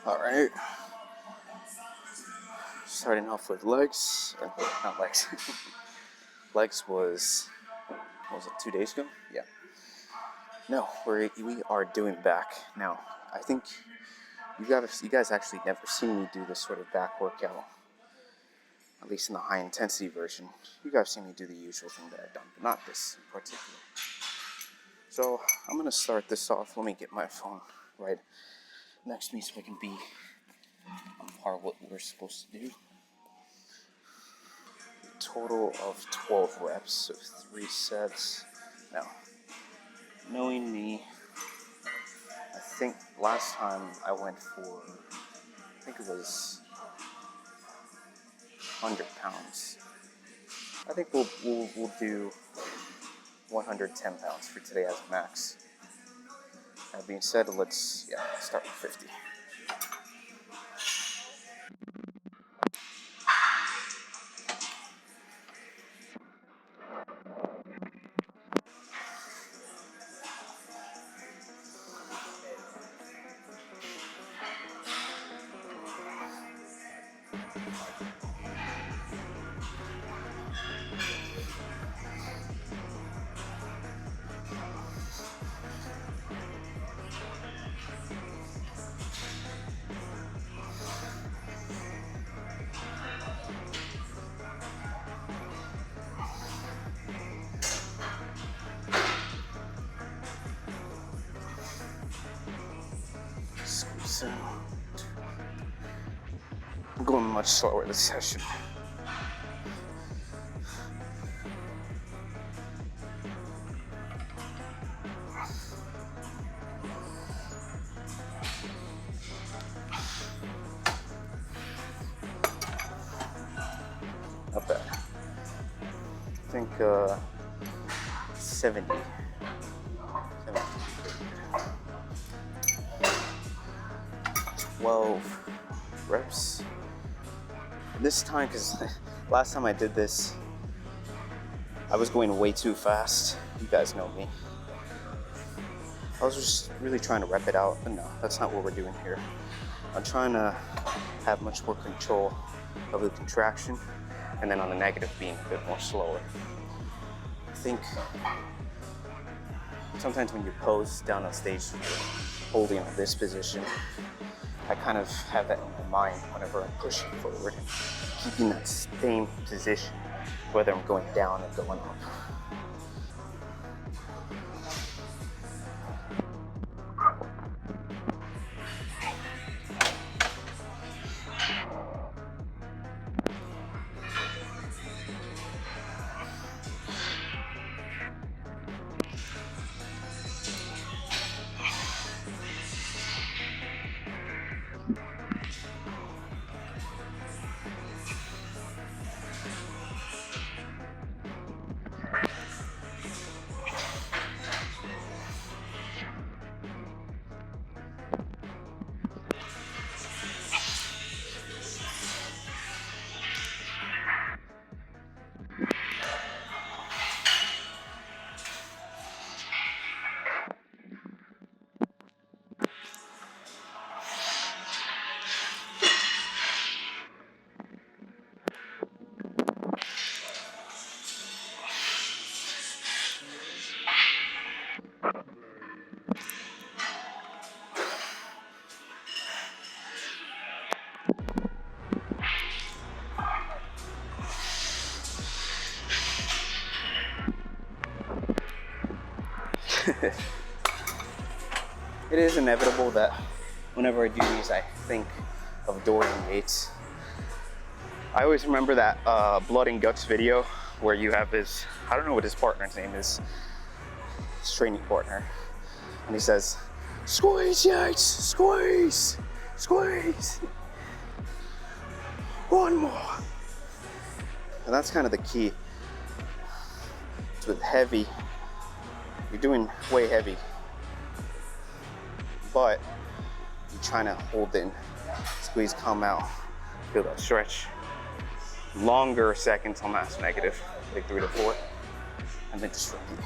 All right. Starting off with legs, not legs. Legs was, what was it, 2 days ago? Yeah. No, we are doing back now. I think you guys actually never seen me do this sort of back workout, at least in the high intensity version. You guys seen me do the usual thing that I've done, but not this in particular. So I'm gonna start this off. Let me get my phone right next to me so I can be on par with what we're supposed to do. Total of 12 reps, so 3 sets. Now, knowing me, I think last time I went for, I think it was 100 pounds. I think we'll do 110 pounds for today as a max. That being said, let's start with 50. Squeeze out. I'm going much slower this session. Not bad. I think 70. 12 reps. And this time, because last time I did this, I was going way too fast. You guys know me. I was just really trying to rep it out, but no, that's not what we're doing here. I'm trying to have much more control of the contraction, and then on the negative being a bit more slower. I think sometimes when you pose down on stage, holding on this position, I kind of have that in my mind whenever I'm pushing forward, keeping that same position, whether I'm going down or going up. It is inevitable that whenever I do these, I think of Dorian Yates. I always remember that Blood and Guts video where you have his, I don't know what his partner's name is, his training partner, and he says, "Squeeze, Yates, squeeze, squeeze. One more." And that's kind of the key. It's with heavy, you're doing way heavy, but you're trying to hold in, squeeze, come out, feel that stretch. Longer seconds on mass negative, like 3 to 4, and then just repeat.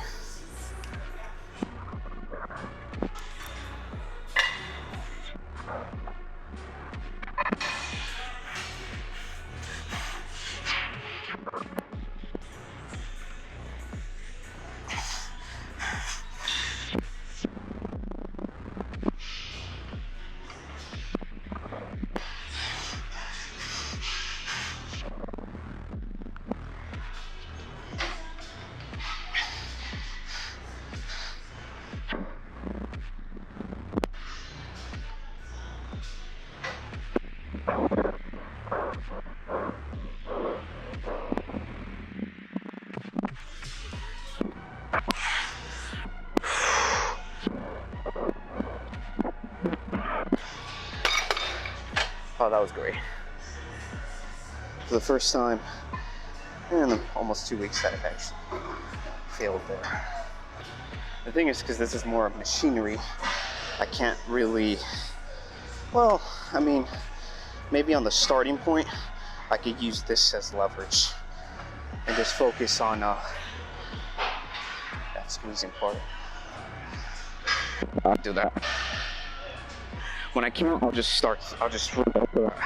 Oh, that was great. For the first time in almost 2 weeks that I've actually failed there. The thing is, because this is more machinery, I can't really, well, I mean, maybe on the starting point, I could use this as leverage and just focus on that squeezing part. I'll do that. When I count, I'll just start up that.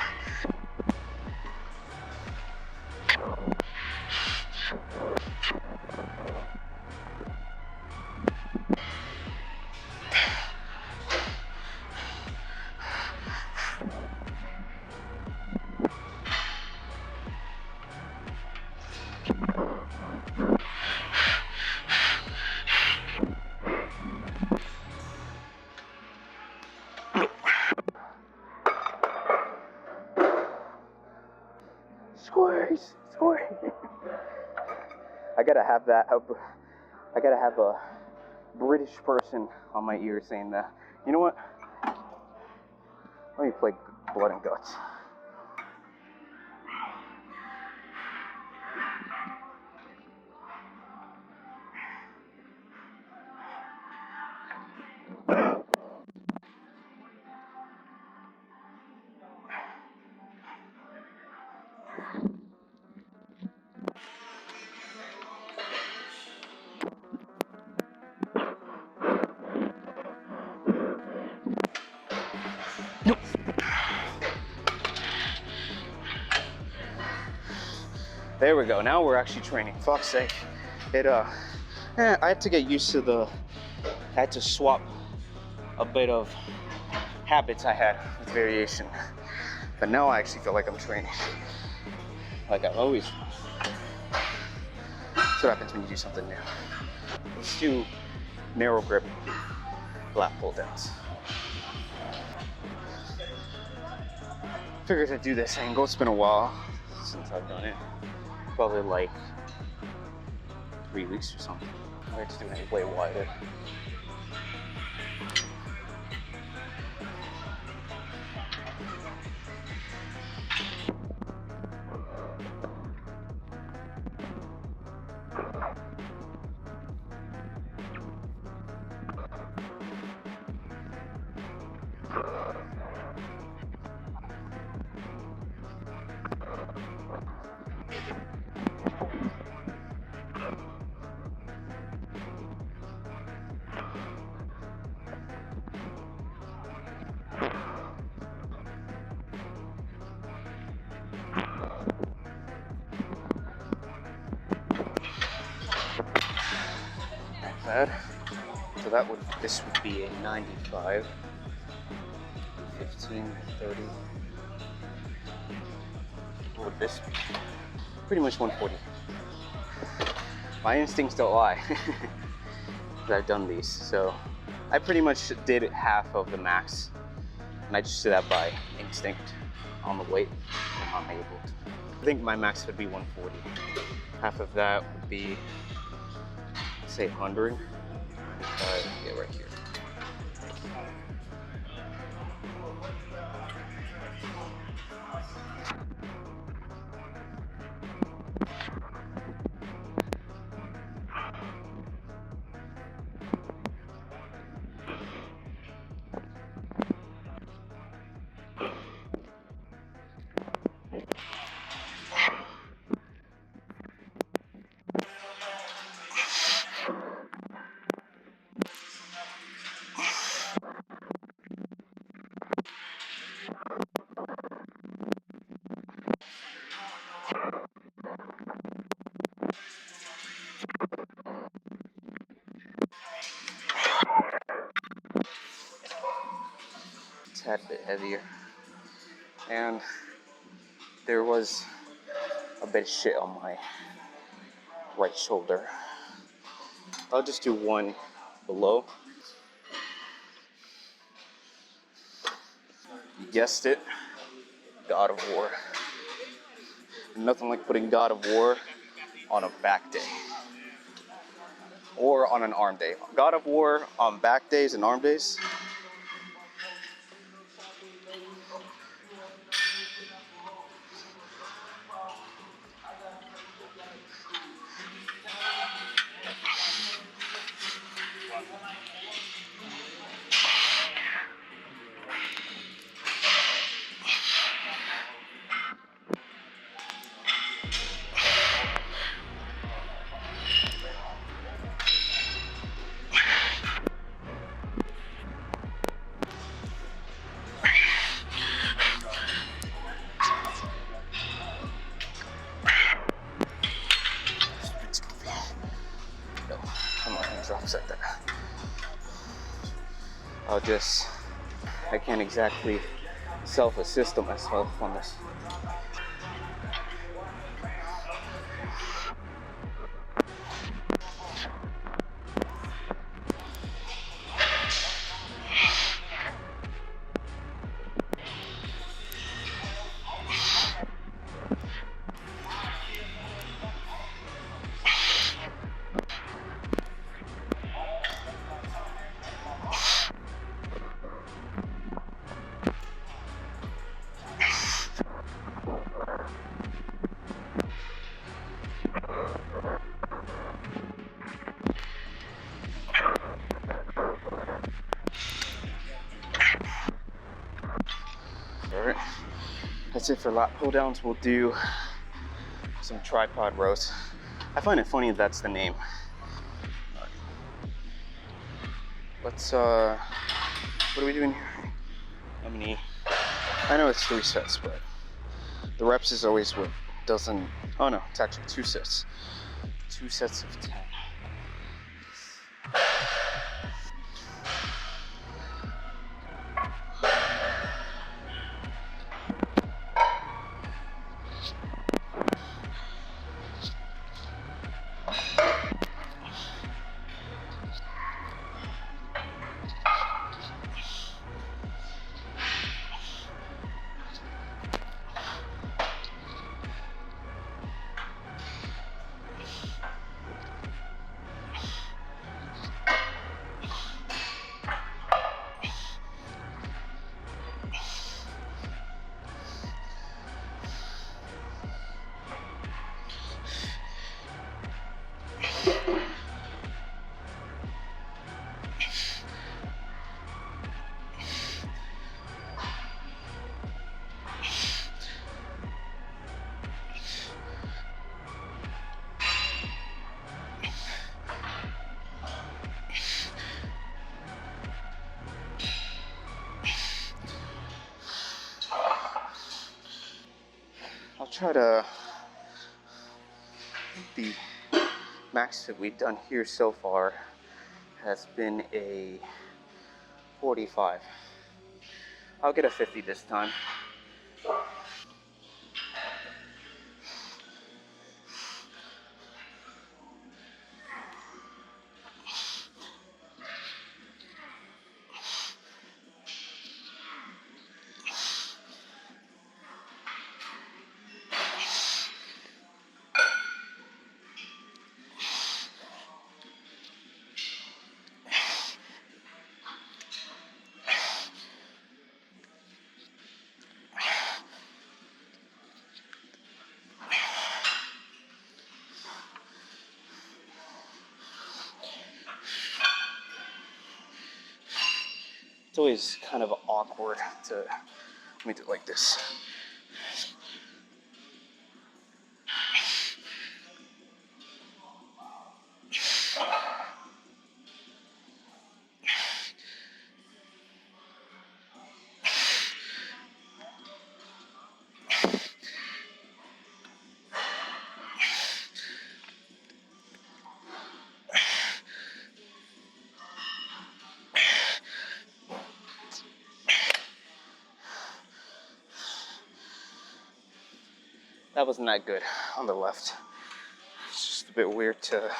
Squeeze, squeeze. I gotta have that. I gotta have a British person on my ear saying that. You know what? Let me play Blood and Guts. There we go. Now we're actually training. Fuck's sake. I had to get used to I had to swap a bit of habits I had with variation. But now I actually feel like I'm training. Like I've always. That's what happens when you do something new. Let's do narrow grip lat pull downs. Figured I'd do this angle. It's been a while since I've done it. Probably like 3 weeks or something. I had to do it way wider. Bad. So this would be a 95, 15, 30. What would this be? Pretty much 140. My instincts don't lie. But I've done these, so I pretty much did half of the max, and I just did that by instinct on the weight. I'm not able to. I think my max would be 140. Half of that would be, say, 100. Yeah, right here. Tad bit heavier, and there was a bit of shit on my right shoulder. I'll just do one below. You guessed it, God of War. Nothing like putting God of War on a back day or on an arm day. God of War on back days and arm days. just, I can't exactly self-assist myself on this. Alright, that's it for lat pull downs. We'll do some tripod rows. I find it funny that's the name. Let's, what are we doing here? How many? I know it's 3 sets, but the reps is always what doesn't, oh no, it's actually 2 sets. 2 sets of 10. I'll try to, the max that we've done here so far has been a 45. I'll get a 50 this time. It's always kind of awkward to, let me do it like this. That wasn't that good on the left. It's just a bit weird to,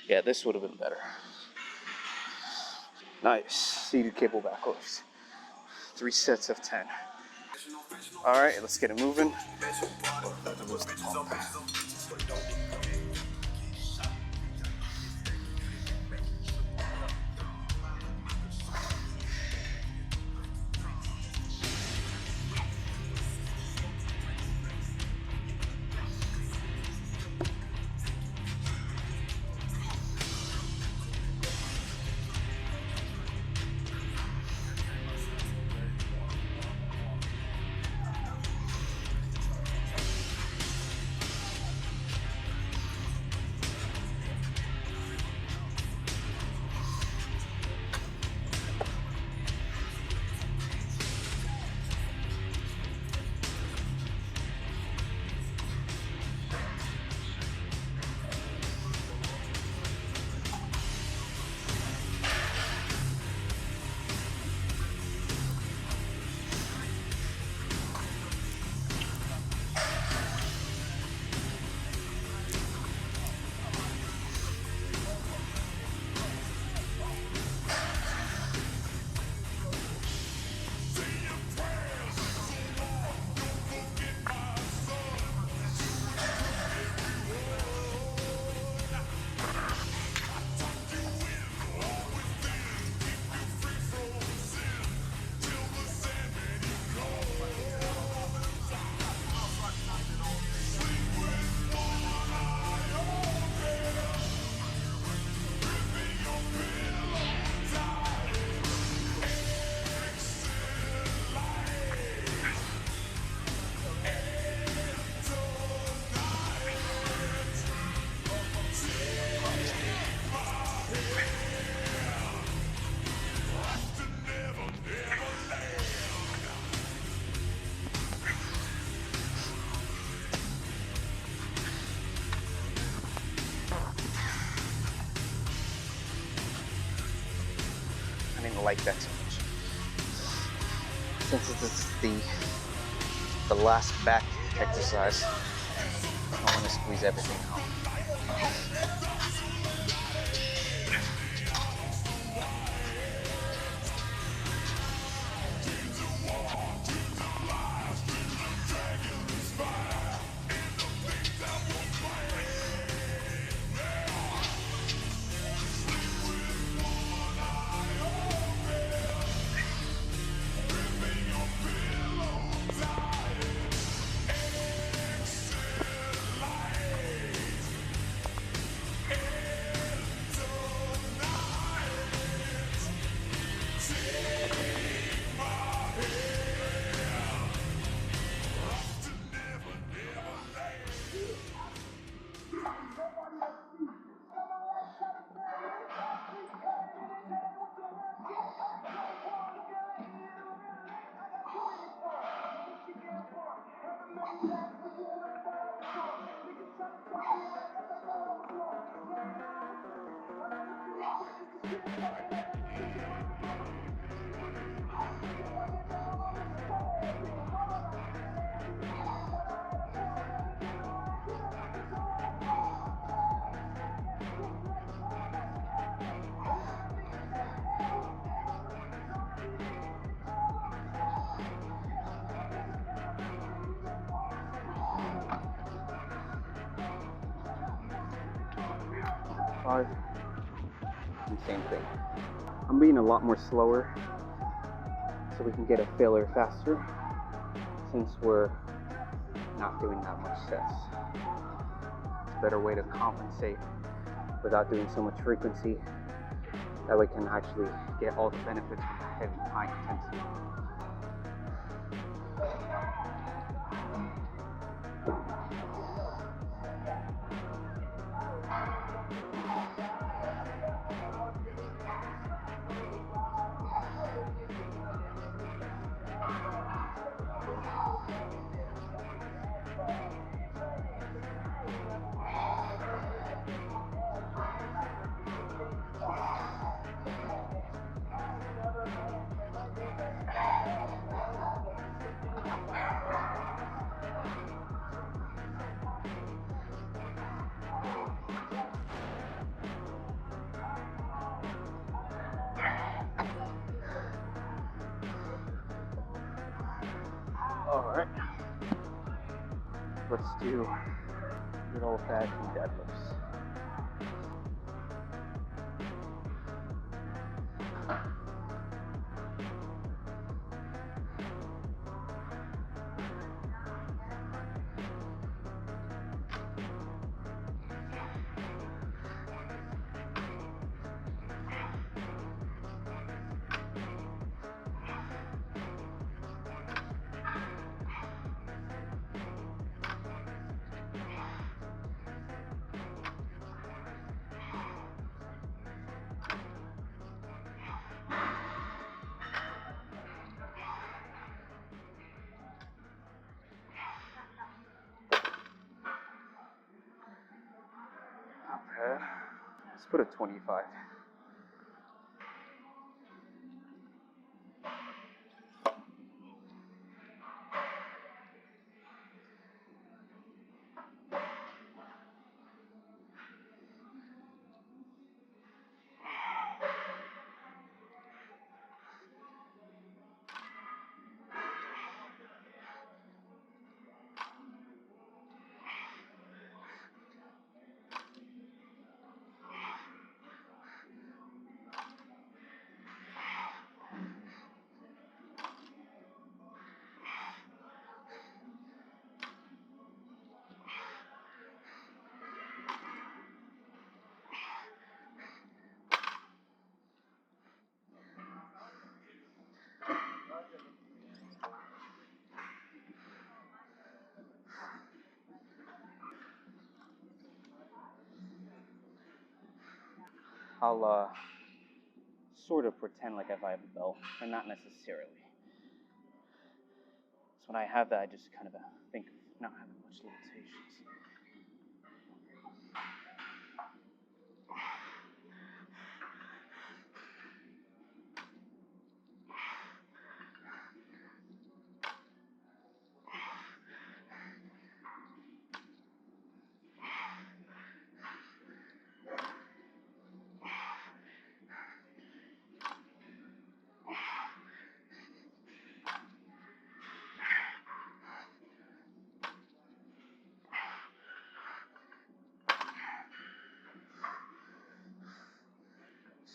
yeah, this would have been better. Nice, seated cable back lifts. 3 sets of 10. All right, let's get it moving. like that so much. Since this is the last back exercise, I want to squeeze everything out. Five. And same thing. I'm being a lot more slower so we can get a failure faster since we're not doing that much sets. It's a better way to compensate without doing so much frequency. That way we can actually get all the benefits from the heavy, high intensity. Alright, let's do good old-fashioned deadlifts. Okay, let's put a 25. I'll sort of pretend like if I have a belt, but not necessarily. So when I have that, I just kind of think of not having much limitations.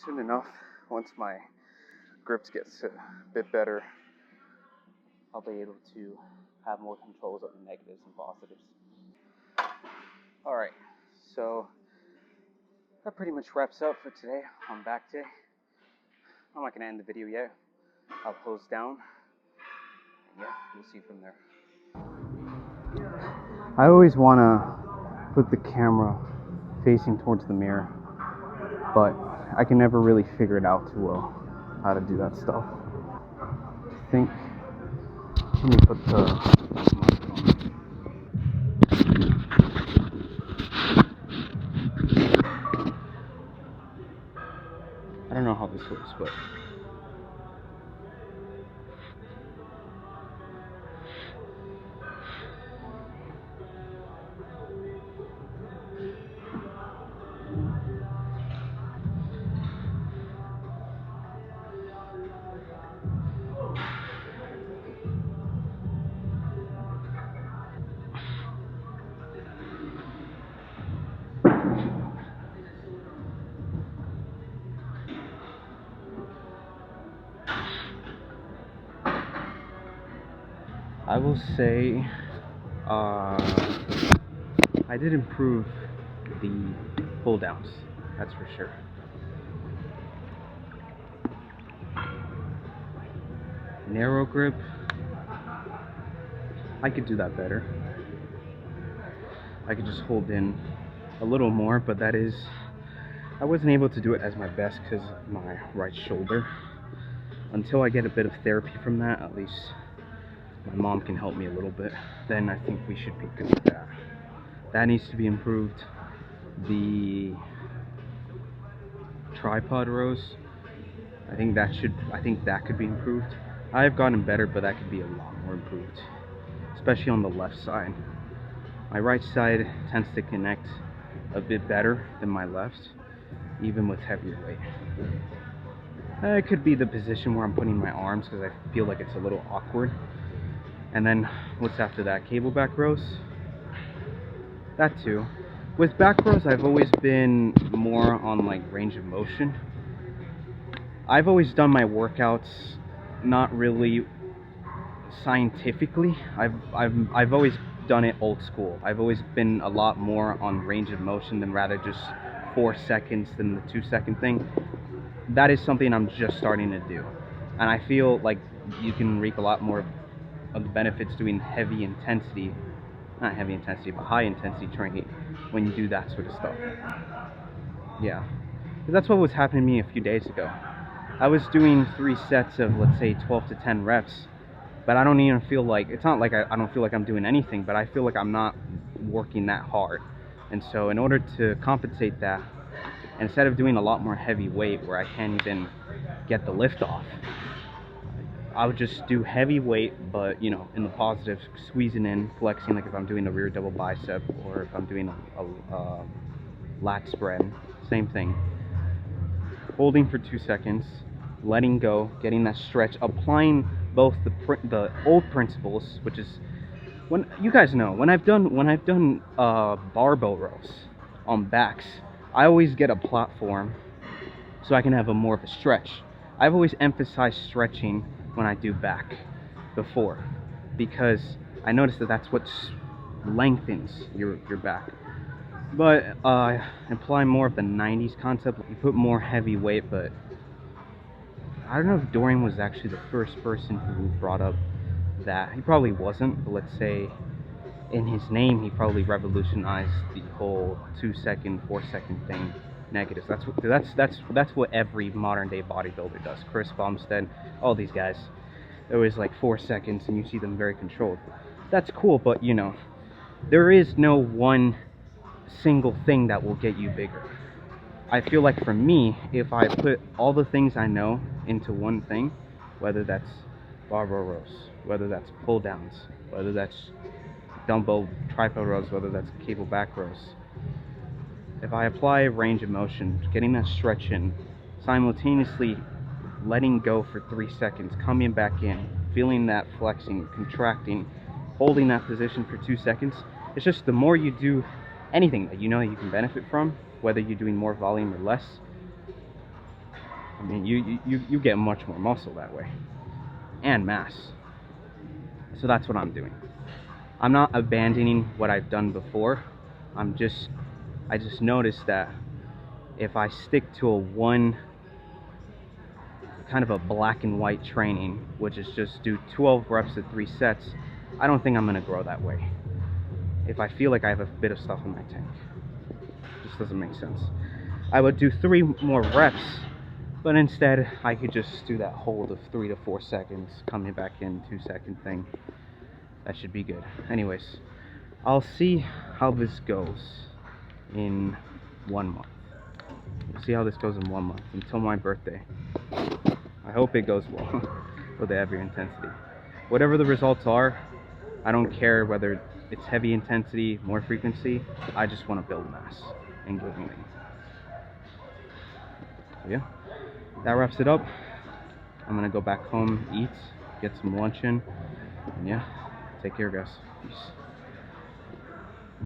soon enough, once my grips gets a bit better, I'll be able to have more controls on the negatives and positives. Alright, so that pretty much wraps up for today on back day. I'm not going to end the video yet. I'll close down. And yeah, we'll see from there. I always want to put the camera facing towards the mirror, but I can never really figure it out too well how to do that stuff. I think, let me put the I don't know how this works, but I will say I did improve the pull downs, that's for sure. Narrow grip, I could do that better. I could just hold in a little more, but that is, I wasn't able to do it as my best because of my right shoulder. Until I get a bit of therapy from that, at least my mom can help me a little bit, then I think we should be good with that. That needs to be improved. The tripod rows, I think that could be improved. I've gotten better, but that could be a lot more improved, especially on the left side. My right side tends to connect a bit better than my left, even with heavy weight. It could be the position where I'm putting my arms, because I feel like it's a little awkward. And then what's after that? Cable back rows? That too. With back rows, I've always been more on like range of motion. I've always done my workouts not really scientifically. I've always done it old school. I've always been a lot more on range of motion than rather just 4 seconds than the 2 second thing. That is something I'm just starting to do, and I feel like you can reap a lot more of the benefits doing heavy intensity, not heavy intensity, but high intensity training when you do that sort of stuff. Yeah, that's what was happening to me a few days ago. I was doing 3 sets of, let's say, 12 to 10 reps, but I don't even feel like, it's not like I don't feel like I'm doing anything, but I feel like I'm not working that hard. And so in order to compensate that, instead of doing a lot more heavy weight where I can't even get the lift off, I would just do heavy weight, but you know, in the positive, squeezing in, flexing, like if I'm doing a rear double bicep or if I'm doing a lat spread, same thing. Holding for 2 seconds, letting go, getting that stretch, applying both the old principles, which is, when you guys know, when I've done barbell rows on backs, I always get a platform so I can have a more of a stretch. I've always emphasized stretching when I do back before, because I noticed that that's what lengthens your back. But imply more of the 90s concept. You put more heavy weight, but I don't know if Dorian was actually the first person who brought up that. He probably wasn't, but let's say in his name he probably revolutionized the whole 2 second, 4 second thing. Negatives. That's what every modern day bodybuilder does. Chris Bumstead, all these guys. It was like 4 seconds and you see them very controlled. That's cool, but you know, there is no one single thing that will get you bigger. I feel like for me, if I put all the things I know into one thing, whether that's barbell rows, whether that's pull downs, whether that's dumbbell tripod rows, whether that's cable back rows, if I apply range of motion, getting that stretch in, simultaneously letting go for 3 seconds, coming back in, feeling that flexing, contracting, holding that position for 2 seconds, it's just the more you do anything that you know you can benefit from, whether you're doing more volume or less, I mean, you get much more muscle that way, and mass. So that's what I'm doing. I'm not abandoning what I've done before. I just noticed that if I stick to a one kind of a black and white training, which is just do 12 reps at 3 sets, I don't think I'm gonna grow that way. If I feel like I have a bit of stuff in my tank, it just doesn't make sense. I would do 3 more reps, but instead I could just do that hold of 3 to 4 seconds, coming back in 2-second thing. That should be good. Anyways, I'll see how this goes in 1 month. We'll see how this goes in 1 month until my birthday. I hope it goes well with the heavier intensity. Whatever the results are, I don't care whether it's heavy intensity, more frequency. I just want to build mass and get moving. So yeah, that wraps it up. I'm gonna go back home, eat, get some lunch in, and yeah, take care guys. Peace.